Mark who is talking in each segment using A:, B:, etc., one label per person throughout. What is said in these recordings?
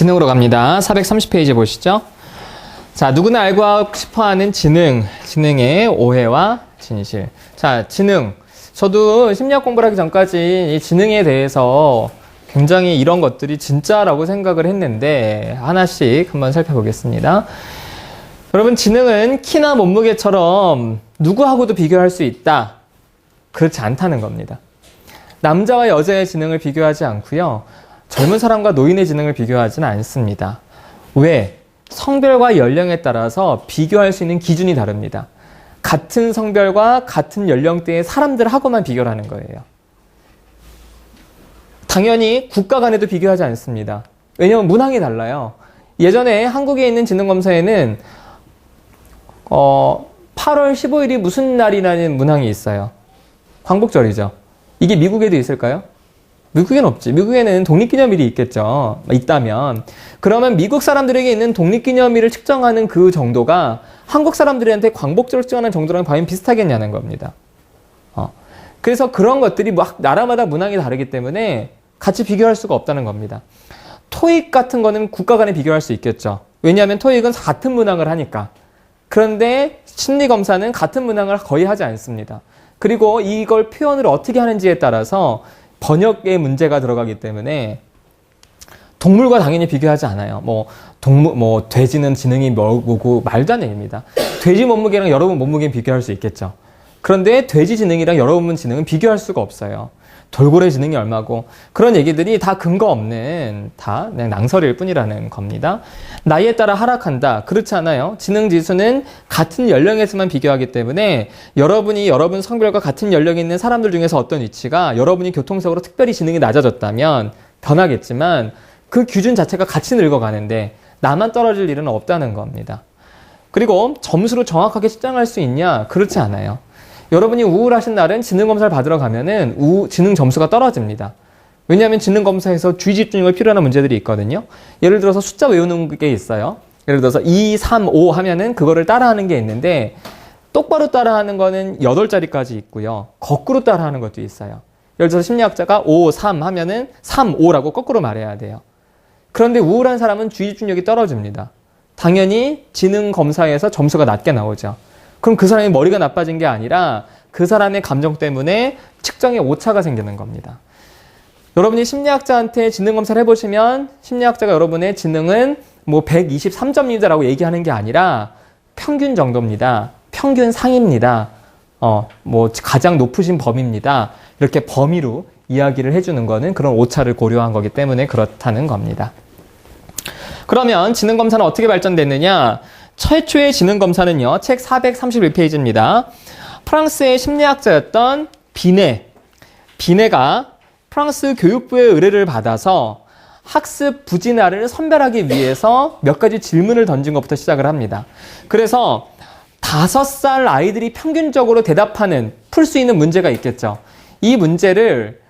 A: 지능으로 갑니다. 430페이지 보시죠. 자, 누구나 알고 싶어하는 지능의 오해와 진실. 자, 지능. 저도 심리학 공부를 하기 전까지 이 지능에 대해서 굉장히 이런 것들이 진짜라고 생각을 했는데 하나씩 한번 살펴보겠습니다. 여러분, 지능은 키나 몸무게처럼 누구하고도 비교할 수 있다. 그렇지 않다는 겁니다. 남자와 여자의 지능을 비교하지 않고요. 젊은 사람과 노인의 지능을 비교하지는 않습니다. 왜? 성별과 연령에 따라서 비교할 수 있는 기준이 다릅니다. 같은 성별과 같은 연령대의 사람들하고만 비교를 하는 거예요. 당연히 국가 간에도 비교하지 않습니다. 왜냐하면 문항이 달라요. 예전에 한국에 있는 지능검사에는 8월 15일이 무슨 날이라는 문항이 있어요. 광복절이죠. 이게 미국에도 있을까요? 미국에는 없지. 미국에는 독립기념일이 있겠죠. 있다면. 그러면 미국 사람들에게 있는 독립기념일을 측정하는 그 정도가 한국 사람들한테 광복절을 측정하는 정도랑 과연 비슷하겠냐는 겁니다. 그래서 그런 것들이 막 나라마다 문항이 다르기 때문에 같이 비교할 수가 없다는 겁니다. 토익 같은 거는 국가 간에 비교할 수 있겠죠. 왜냐하면 토익은 같은 문항을 하니까. 그런데 심리검사는 같은 문항을 거의 하지 않습니다. 그리고 이걸 표현을 어떻게 하는지에 따라서 번역의 문제가 들어가기 때문에 동물과 당연히 비교하지 않아요. 돼지는 지능이 뭐고 말도 안 됩니다. 돼지 몸무게랑 여러분 몸무게는 비교할 수 있겠죠. 그런데 돼지 지능이랑 여러분 지능은 비교할 수가 없어요. 돌고래 지능이 얼마고 그런 얘기들이 다 근거 없는 다 그냥 낭설일 뿐이라는 겁니다. 나이에 따라 하락한다. 그렇지 않아요. 지능 지수는 같은 연령에서만 비교하기 때문에 여러분이 여러분 성별과 같은 연령에 있는 사람들 중에서 어떤 위치가 여러분이 교통적으로 특별히 지능이 낮아졌다면 변하겠지만 그 기준 자체가 같이 늙어가는데 나만 떨어질 일은 없다는 겁니다. 그리고 점수로 정확하게 측정할 수 있냐? 그렇지 않아요. 여러분이 우울하신 날은 지능검사를 받으러 가면은 지능 점수가 떨어집니다. 왜냐하면 지능검사에서 주의 집중력을 필요로 하는 문제들이 있거든요. 예를 들어서 숫자 외우는 게 있어요. 예를 들어서 2, 3, 5 하면은 그거를 따라하는 게 있는데 똑바로 따라하는 거는 8자리까지 있고요. 거꾸로 따라하는 것도 있어요. 예를 들어서 심리학자가 5, 3 하면은 3, 5라고 거꾸로 말해야 돼요. 그런데 우울한 사람은 주의 집중력이 떨어집니다. 당연히 지능검사에서 점수가 낮게 나오죠. 그럼 그 사람의 머리가 나빠진 게 아니라 그 사람의 감정 때문에 측정에 오차가 생기는 겁니다. 여러분이 심리학자한테 지능검사를 해보시면 심리학자가 여러분의 지능은 123점입니다라고 얘기하는 게 아니라 평균 정도입니다. 평균 상입니다. 가장 높으신 범위입니다. 이렇게 범위로 이야기를 해주는 거는 그런 오차를 고려한 거기 때문에 그렇다는 겁니다. 그러면 지능검사는 어떻게 발전됐느냐? 최초의 지능검사는요, 책 431페이지입니다. 프랑스의 심리학자였던 비네가 프랑스 교육부의 의뢰를 받아서 학습 부진화를 선별하기 위해서 몇 가지 질문을 던진 것부터 시작을 합니다. 그래서 5살 아이들이 평균적으로 풀 수 있는 문제가 있겠죠. 이 문제를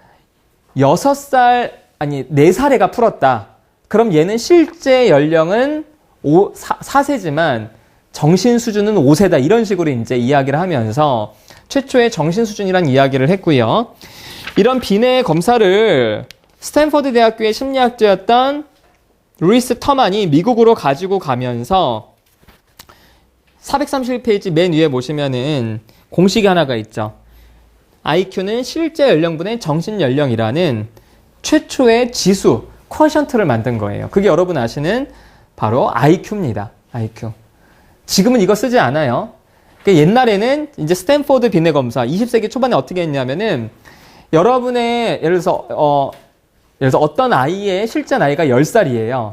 A: 4살 애가 풀었다. 그럼 얘는 실제 연령은 4세지만 정신 수준은 5세다. 이런 식으로 이제 이야기를 하면서 최초의 정신 수준이란 이야기를 했고요. 이런 비뇌 검사를 스탠퍼드 대학교의 심리학자였던 루이스 터만이 미국으로 가지고 가면서 431페이지 맨 위에 보시면은 공식이 하나가 있죠. IQ는 실제 연령분의 정신 연령이라는 최초의 지수, 쿼션트를 만든 거예요. 그게 여러분 아시는 바로 IQ입니다. IQ. 지금은 이거 쓰지 않아요. 옛날에는 이제 스탠포드 비뇌 검사, 20세기 초반에 어떻게 했냐면은 여러분의 예를 들어서 어떤 아이의 실제 나이가 10살이에요.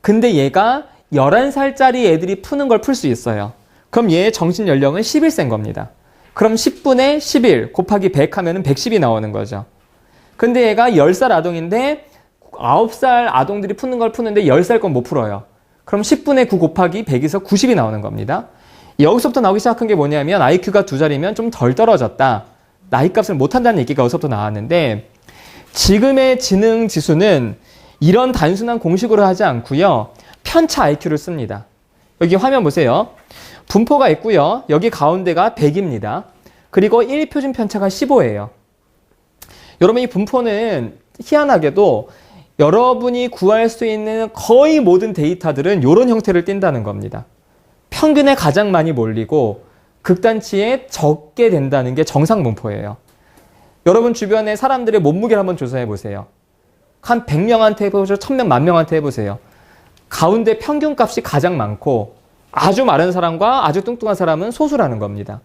A: 근데 얘가 11살짜리 애들이 푸는 걸 풀 수 있어요. 그럼 얘의 정신 연령은 11세인 겁니다. 그럼 10분의 11 곱하기 100 하면은 110이 나오는 거죠. 근데 얘가 10살 아동인데 9살 아동들이 푸는 걸 푸는데 10살 건 못 풀어요. 그럼 10분의 9 곱하기 100에서 90이 나오는 겁니다. 여기서부터 나오기 시작한 게 뭐냐면 IQ가 2자리면 좀 덜 떨어졌다. 나이값을 못한다는 얘기가 여기서부터 나왔는데 지금의 지능 지수는 이런 단순한 공식으로 하지 않고요. 편차 IQ를 씁니다. 여기 화면 보세요. 분포가 있고요. 여기 가운데가 100입니다. 그리고 1표준 편차가 15예요. 여러분 이 분포는 희한하게도 여러분이 구할 수 있는 거의 모든 데이터들은 이런 형태를 띈다는 겁니다. 평균에 가장 많이 몰리고 극단치에 적게 된다는 게 정상 분포예요. 여러분 주변에 사람들의 몸무게를 한번 조사해 보세요. 한 100명한테 해보세요. 1000명, 10,000명한테 해보세요. 가운데 평균값이 가장 많고 아주 마른 사람과 아주 뚱뚱한 사람은 소수라는 겁니다.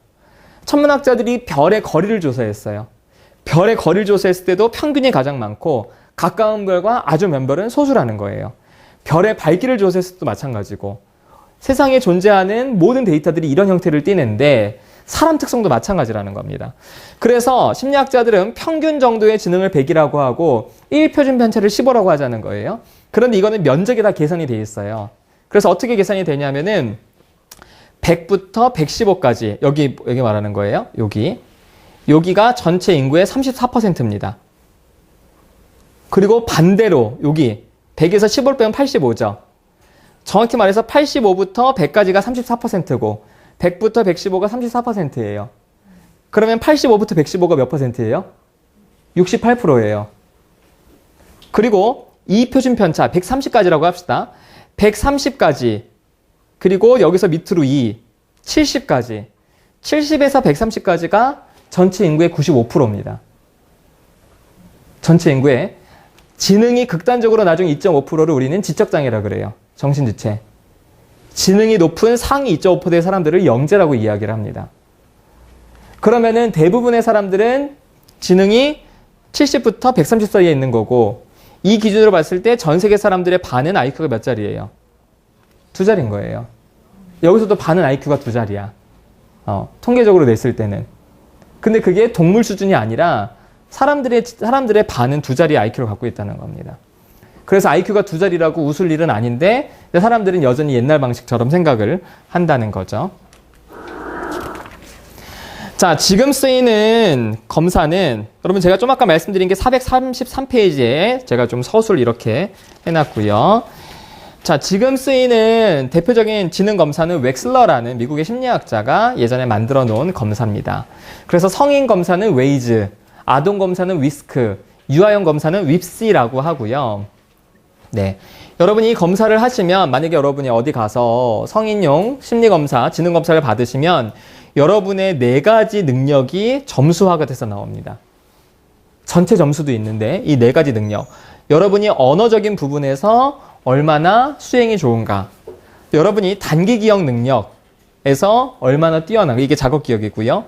A: 천문학자들이 별의 거리를 조사했어요. 별의 거리를 조사했을 때도 평균이 가장 많고 가까운 별과 아주 먼 별은 소수라는 거예요. 별의 밝기를 조사했을 때도 마찬가지고 세상에 존재하는 모든 데이터들이 이런 형태를 띠는데 사람 특성도 마찬가지라는 겁니다. 그래서 심리학자들은 평균 정도의 지능을 100이라고 하고 1표준 편차를 15라고 하자는 거예요. 그런데 이거는 면적이 다 계산이 돼 있어요. 그래서 어떻게 계산이 되냐면은 100부터 115까지 여기 말하는 거예요. 여기가 전체 인구의 34%입니다. 그리고 반대로 여기 100에서 15를 빼면 85죠. 정확히 말해서 85부터 100까지가 34%고 100부터 115가 34%예요. 그러면 85부터 115가 몇 %예요? 68%예요. 그리고 이 표준 편차 130까지라고 합시다. 130까지 그리고 여기서 밑으로 70까지 70에서 130까지가 전체 인구의 95%입니다. 전체 인구의 지능이 극단적으로 낮은 2.5%를 우리는 지적장애라 그래요. 정신지체. 지능이 높은 상위 2.5%의 사람들을 영재라고 이야기를 합니다. 그러면은 대부분의 사람들은 지능이 70부터 130 사이에 있는 거고 이 기준으로 봤을 때 전 세계 사람들의 반은 IQ가 몇 자리예요? 2자리인 거예요. 여기서도 반은 IQ가 2자리야. 통계적으로 냈을 때는. 근데 그게 동물 수준이 아니라 사람들의 반은 2자리의 IQ를 갖고 있다는 겁니다. 그래서 IQ가 2자리라고 웃을 일은 아닌데 사람들은 여전히 옛날 방식처럼 생각을 한다는 거죠. 자, 지금 쓰이는 검사는 여러분 제가 좀 아까 말씀드린 게 433페이지에 제가 좀 서술 이렇게 해놨고요. 자, 지금 쓰이는 대표적인 지능 검사는 웩슬러라는 미국의 심리학자가 예전에 만들어 놓은 검사입니다. 그래서 성인 검사는 웨이즈, 아동 검사는 위스크, 유아용 검사는 윕시라고 하고요. 네. 여러분이 이 검사를 하시면 만약에 여러분이 어디 가서 성인용 심리검사, 지능검사를 받으시면 여러분의 4가지 능력이 점수화가 돼서 나옵니다. 전체 점수도 있는데 이 4가지 능력. 여러분이 언어적인 부분에서 얼마나 수행이 좋은가. 여러분이 단기 기억 능력에서 얼마나 뛰어난가. 이게 작업 기억이고요.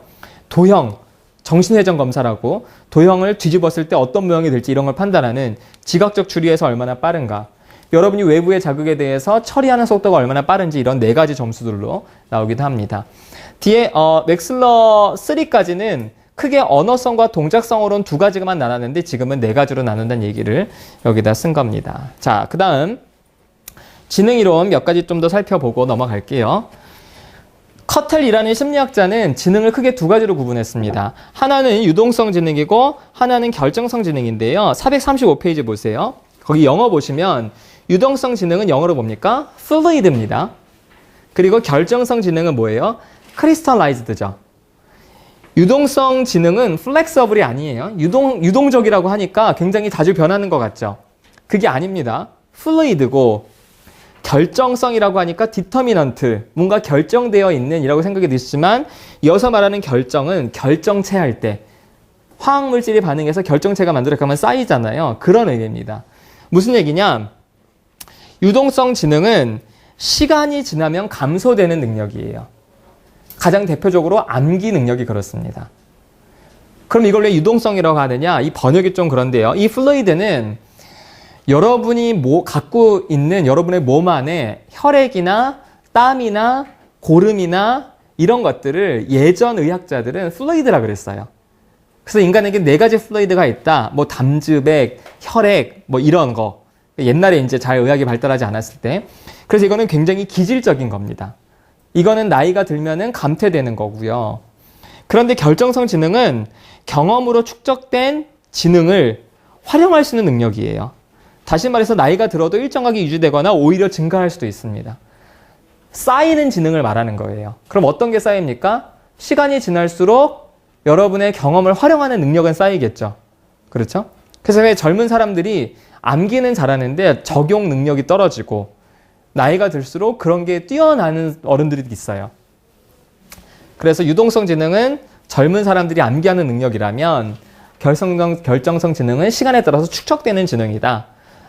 A: 도형, 정신회전 검사라고 도형을 뒤집었을 때 어떤 모양이 될지 이런 걸 판단하는 지각적 추리에서 얼마나 빠른가. 여러분이 외부의 자극에 대해서 처리하는 속도가 얼마나 빠른지 이런 4가지 점수들로 나오기도 합니다. 뒤에 웩슬러 3까지는 크게 언어성과 동작성으로는 2가지만 나눴는데 지금은 4가지로 나눈다는 얘기를 여기다 쓴 겁니다. 자, 그 다음 지능이론 몇 가지 좀 더 살펴보고 넘어갈게요. 커텔이라는 심리학자는 지능을 크게 2가지로 구분했습니다. 하나는 유동성 지능이고 하나는 결정성 지능인데요. 435페이지 보세요. 거기 영어 보시면 유동성 지능은 영어로 뭡니까? fluid입니다. 그리고 결정성 지능은 뭐예요? crystallized죠. 유동성 지능은 flexible이 아니에요. 유동적이라고 하니까 굉장히 자주 변하는 것 같죠. 그게 아닙니다. fluid고 결정성이라고 하니까 determinant, 뭔가 결정되어 있는 이라고 생각이 드시지만 이어서 말하는 결정은 결정체 할 때 화학물질이 반응해서 결정체가 만들어가면 쌓이잖아요. 그런 의미입니다. 무슨 얘기냐? 유동성 지능은 시간이 지나면 감소되는 능력이에요. 가장 대표적으로 암기 능력이 그렇습니다. 그럼 이걸 왜 유동성이라고 하느냐? 이 번역이 좀 그런데요. 이 플루이드는 여러분이 갖고 있는 여러분의 몸 안에 혈액이나 땀이나 고름이나 이런 것들을 예전 의학자들은 플루이드라 그랬어요. 그래서 인간에게 4가지 플루이드가 있다. 뭐 담즙액, 혈액, 뭐 이런 거. 옛날에 이제 잘 의학이 발달하지 않았을 때. 그래서 이거는 굉장히 기질적인 겁니다. 이거는 나이가 들면은 감퇴되는 거고요. 그런데 결정성 지능은 경험으로 축적된 지능을 활용할 수 있는 능력이에요. 다시 말해서 나이가 들어도 일정하게 유지되거나 오히려 증가할 수도 있습니다. 쌓이는 지능을 말하는 거예요. 그럼 어떤 게 쌓입니까? 시간이 지날수록 여러분의 경험을 활용하는 능력은 쌓이겠죠. 그렇죠? 그래서 왜 젊은 사람들이 암기는 잘하는데 적용 능력이 떨어지고 나이가 들수록 그런 게 뛰어나는 어른들이 있어요. 그래서 유동성 지능은 젊은 사람들이 암기하는 능력이라면 결정성 지능은 시간에 따라서 축적되는 지능이다.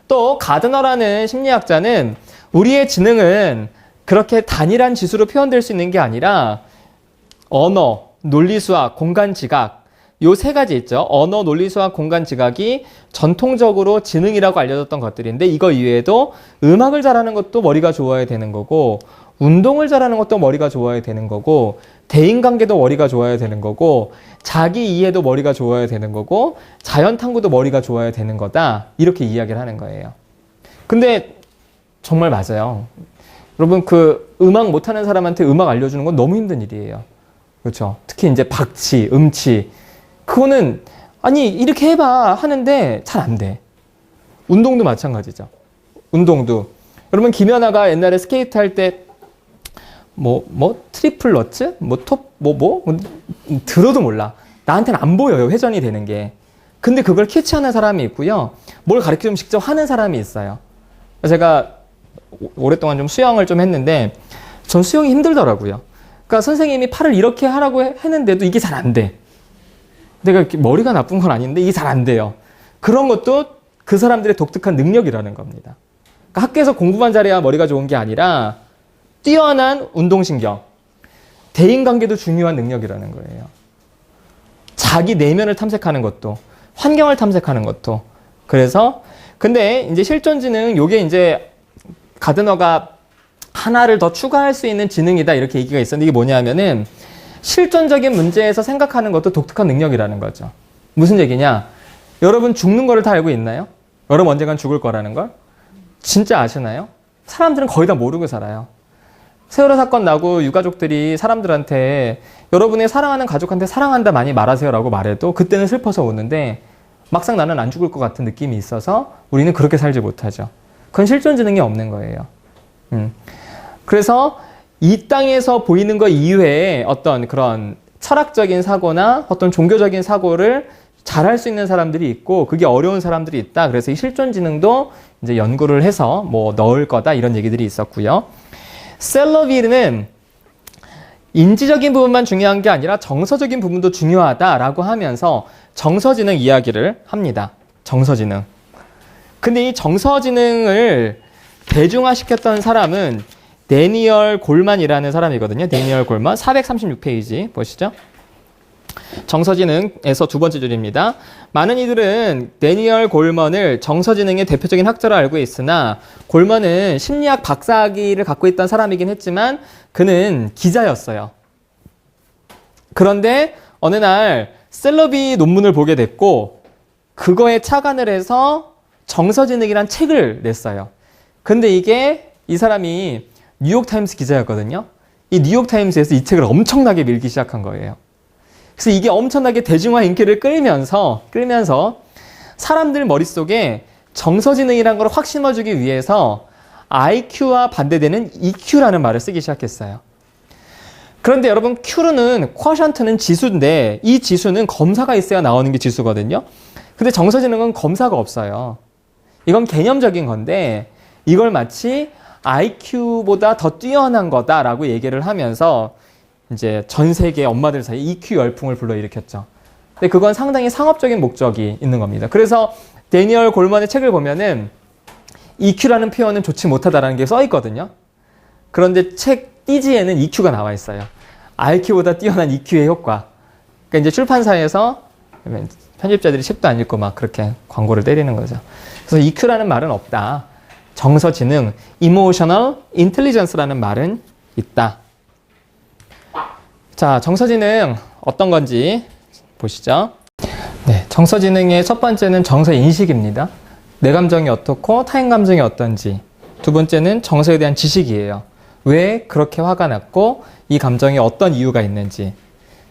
A: 또 가드너라는 심리학자는 우리의 지능은 그렇게 단일한 지수로 표현될 수 있는 게 아니라 언어, 논리수학, 공간지각 요 세 가지 있죠. 언어, 논리수학, 공간지각이 전통적으로 지능이라고 알려졌던 것들인데 이거 이외에도 음악을 잘하는 것도 머리가 좋아야 되는 거고 운동을 잘하는 것도 머리가 좋아야 되는 거고 대인관계도 머리가 좋아야 되는 거고 자기 이해도 머리가 좋아야 되는 거고 자연탐구도 머리가 좋아야 되는 거다. 이렇게 이야기를 하는 거예요. 근데 정말 맞아요. 여러분 그 음악 못하는 사람한테 음악 알려주는 건 너무 힘든 일이에요. 그렇죠? 특히 이제 박치, 음치 그거는 아니 이렇게 해봐 하는데 잘 안 돼. 운동도 마찬가지죠. 운동도 여러분 김연아가 옛날에 스케이트 할 때 트리플 러츠? 들어도 몰라. 나한테는 안 보여요. 회전이 되는 게. 근데 그걸 캐치하는 사람이 있고요. 뭘 가르치면 직접 하는 사람이 있어요. 제가 오랫동안 좀 수영을 좀 했는데 전 수영이 힘들더라고요. 그러니까 선생님이 팔을 이렇게 하라고 했는데도 이게 잘 안 돼. 내가 머리가 나쁜 건 아닌데 이게 잘 안 돼요. 그런 것도 그 사람들의 독특한 능력이라는 겁니다. 그러니까 학교에서 공부만 잘해야 머리가 좋은 게 아니라 뛰어난 운동신경, 대인관계도 중요한 능력이라는 거예요. 자기 내면을 탐색하는 것도, 환경을 탐색하는 것도. 그래서 근데 이제 실존지능 요게 이제 가드너가 하나를 더 추가할 수 있는 지능이다 이렇게 얘기가 있었는데 이게 뭐냐면은 실존적인 문제에서 생각하는 것도 독특한 능력이라는 거죠. 무슨 얘기냐? 여러분 죽는 거를 다 알고 있나요? 여러분 언젠간 죽을 거라는 걸? 진짜 아시나요? 사람들은 거의 다 모르고 살아요. 세월호 사건 나고 유가족들이 사람들한테 여러분의 사랑하는 가족한테 사랑한다 많이 말하세요 라고 말해도 그때는 슬퍼서 우는데 막상 나는 안 죽을 것 같은 느낌이 있어서 우리는 그렇게 살지 못하죠. 그건 실존지능이 없는 거예요. 그래서 이 땅에서 보이는 것 이외에 어떤 그런 철학적인 사고나 어떤 종교적인 사고를 잘할 수 있는 사람들이 있고 그게 어려운 사람들이 있다. 그래서 이 실존지능도 이제 연구를 해서 넣을 거다 이런 얘기들이 있었고요. 셀러비는 인지적인 부분만 중요한 게 아니라 정서적인 부분도 중요하다라고 하면서 정서지능 이야기를 합니다. 정서지능. 근데 이 정서지능을 대중화시켰던 사람은 데니얼 골만이라는 사람이거든요. 데니얼 골만 436페이지 보시죠. 정서지능에서 두 번째 줄입니다. 많은 이들은 데니얼 골먼을 정서지능의 대표적인 학자로 알고 있으나 골먼은 심리학 박사학위를 갖고 있던 사람이긴 했지만 그는 기자였어요. 그런데 어느 날 셀러비 논문을 보게 됐고 그거에 착안을 해서 정서지능이란 책을 냈어요. 근데 이게 이 사람이 뉴욕타임스 기자였거든요. 이 뉴욕타임스에서 이 책을 엄청나게 밀기 시작한 거예요. 그래서 이게 엄청나게 대중화 인기를 끌면서 사람들 머릿속에 정서지능이라는 걸 확 심어주기 위해서 IQ와 반대되는 EQ라는 말을 쓰기 시작했어요. 그런데 여러분 Q는 쿼션트는 지수인데 이 지수는 검사가 있어야 나오는 게 지수거든요. 근데 정서지능은 검사가 없어요. 이건 개념적인 건데 이걸 마치 IQ보다 더 뛰어난 거다라고 얘기를 하면서 이제 전 세계 엄마들 사이에 EQ 열풍을 불러일으켰죠. 근데 그건 상당히 상업적인 목적이 있는 겁니다. 그래서 데니얼 골먼의 책을 보면은 EQ라는 표현은 좋지 못하다라는 게 써 있거든요. 그런데 책 띠지에는 EQ가 나와 있어요. IQ보다 뛰어난 EQ의 효과. 그러니까 이제 출판사에서 편집자들이 책도 안 읽고 막 그렇게 광고를 때리는 거죠. 그래서 EQ라는 말은 없다. 정서지능, emotional intelligence라는 말은 있다. 자, 정서지능 어떤 건지 보시죠. 네, 정서지능의 첫 번째는 정서인식입니다. 내 감정이 어떻고 타인 감정이 어떤지. 두 번째는 정서에 대한 지식이에요. 왜 그렇게 화가 났고 이 감정에 어떤 이유가 있는지.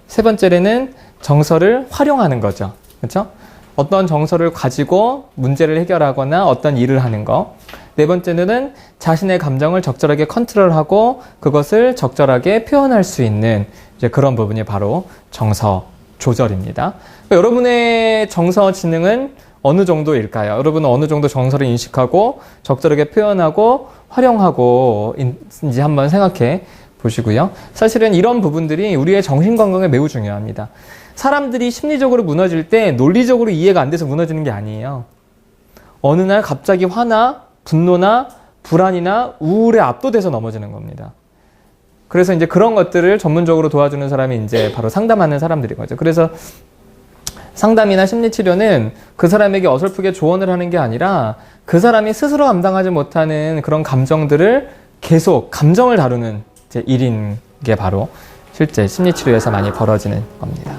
A: 세 번째는 정서를 활용하는 거죠. 그렇죠? 어떤 정서를 가지고 문제를 해결하거나 어떤 일을 하는 거. 네 번째는 자신의 감정을 적절하게 컨트롤하고 그것을 적절하게 표현할 수 있는 이제 그런 부분이 바로 정서 조절입니다. 여러분의 정서 지능은 어느 정도일까요? 여러분은 어느 정도 정서를 인식하고 적절하게 표현하고 활용하고 있는지 한번 생각해 보시고요. 사실은 이런 부분들이 우리의 정신 건강에 매우 중요합니다. 사람들이 심리적으로 무너질 때 논리적으로 이해가 안 돼서 무너지는 게 아니에요. 어느 날 갑자기 화나 분노나 불안이나 우울에 압도돼서 넘어지는 겁니다. 그래서 이제 그런 것들을 전문적으로 도와주는 사람이 이제 바로 상담하는 사람들인 거죠. 그래서 상담이나 심리치료는 그 사람에게 어설프게 조언을 하는 게 아니라 그 사람이 스스로 감당하지 못하는 그런 감정들을 계속 감정을 다루는 이제 일인 게 바로 실제 심리치료에서 많이 벌어지는 겁니다.